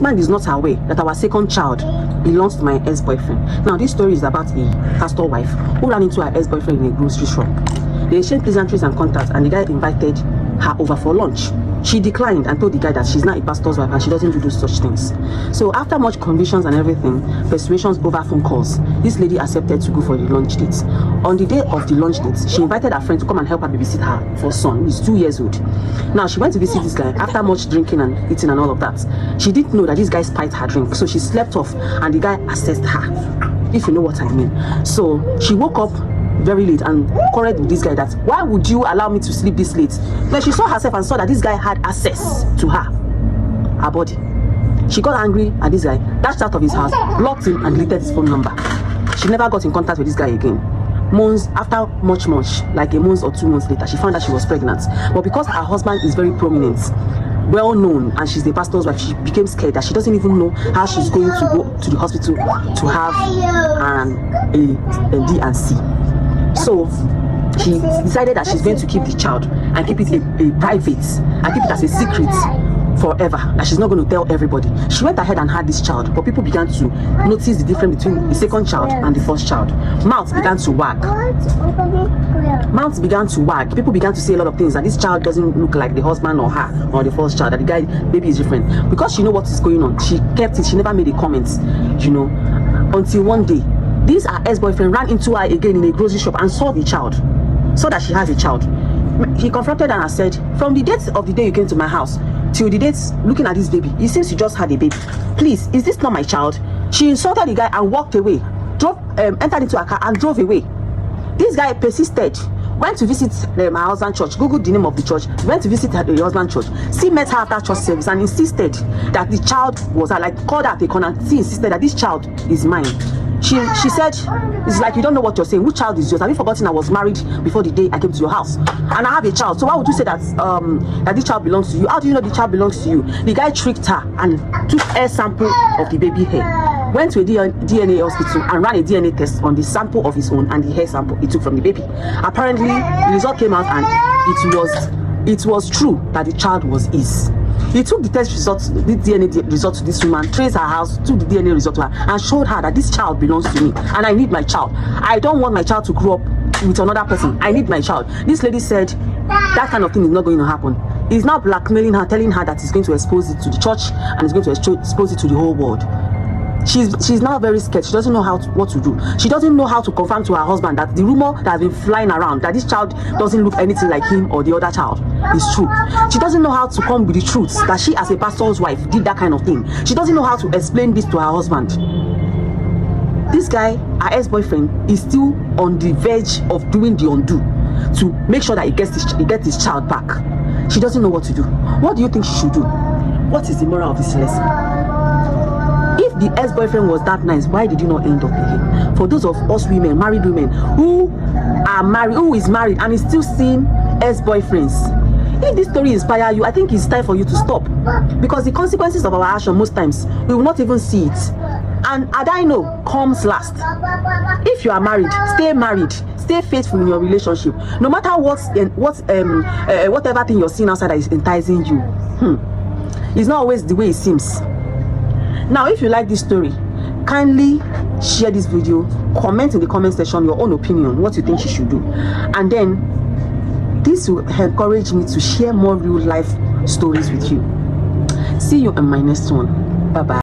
husband is not aware that our second child belongs to my ex-boyfriend. Now, this story is about a pastor wife who ran into her ex-boyfriend in a grocery shop. They exchanged pleasantries and contacts, and the guy invited her over for lunch. She declined and told the guy that she's not a pastor's wife and she doesn't do those such things. So after much convictions and everything, persuasions over phone calls, this lady accepted to go for the lunch date. On the day of the lunch date, she invited her friend to come and help her babysit her for son, who is 2 years old. Now, she went to visit this guy after much drinking and eating and all of that. She didn't know that this guy spiked her drink, so she slept off and the guy assessed her, if you know what I mean. So she woke up very late and quarreled with this guy that, why would you allow me to sleep this late? Then she saw herself and saw that this guy had access to her body. She got angry at this guy, dashed out of his house, blocked him and deleted his phone number. She never got in contact with this guy again. Months after much, like a month or 2 months later, she found that she was pregnant. But because her husband is very prominent, well known, and she's the pastor's wife, she became scared that she doesn't even know how she's going to go to the hospital to have a D&C. So she decided that she's going to keep the child and keep it a private and keep it as a secret forever, that she's not going to tell everybody. She went ahead and had this child, but people began to notice the difference between the second child and the first child. Mouths began to wag. Mouths began to wag. People began to say a lot of things, that this child doesn't look like the husband or her or the first child, that the guy baby is different. Because she know what is going on, she kept it. She never made a comment, you know, until one day this her ex-boyfriend ran into her again in a grocery shop and saw the child, saw that she has a child. He confronted her and said, from the date of the day you came to my house till the date looking at this baby, it seems you just had a baby. Please, is this not my child? She insulted the guy and walked away, entered into her car and drove away. This guy persisted, went to visit her husband's church, googled the name of the church, went to visit her husband's church. She met her after church service and insisted that the child was her, like called her at a corner. She insisted that this child is mine. She said, it's like, you don't know what you're saying. Which child is yours? Have you forgotten I was married before the day I came to your house? And I have a child. So why would you say that that this child belongs to you? How do you know the child belongs to you? The guy tricked her and took a sample of the baby hair, went to a DNA hospital and ran a DNA test on the sample of his own and the hair sample he took from the baby. Apparently, the result came out and it was true that the child was his. He took the test results, the DNA result to this woman, traced her house, took the DNA result to her, and showed her that this child belongs to me, and I need my child. I don't want my child to grow up with another person. I need my child. This lady said that kind of thing is not going to happen. He's now blackmailing her, telling her that he's going to expose it to the church and he's going to expose it to the whole world. She's now very scared. She doesn't know what to do. She doesn't know how to confirm to her husband that the rumor that has been flying around that this child doesn't look anything like him or the other child is true. She doesn't know how to come with the truth that she, as a pastor's wife, did that kind of thing. She doesn't know how to explain this to her husband. This guy, her ex-boyfriend, is still on the verge of doing the undo to make sure that he gets his child back. She doesn't know what to do. What do you think she should do? What is the moral of this lesson? If the ex-boyfriend was that nice, why did you not end up with him? For those of us women, married women, who is married and is still seeing ex-boyfriends, if this story inspires you, I think it's time for you to stop. Because the consequences of our action, most times, we will not even see it. And Adaino comes last. If you are married, stay faithful in your relationship. No matter whatever thing you're seeing outside that is enticing you, it's not always the way it seems. Now, if you like this story, kindly share this video, comment in the comment section your own opinion, what you think she should do, and then this will encourage me to share more real life stories with you. See you in my next one. Bye bye.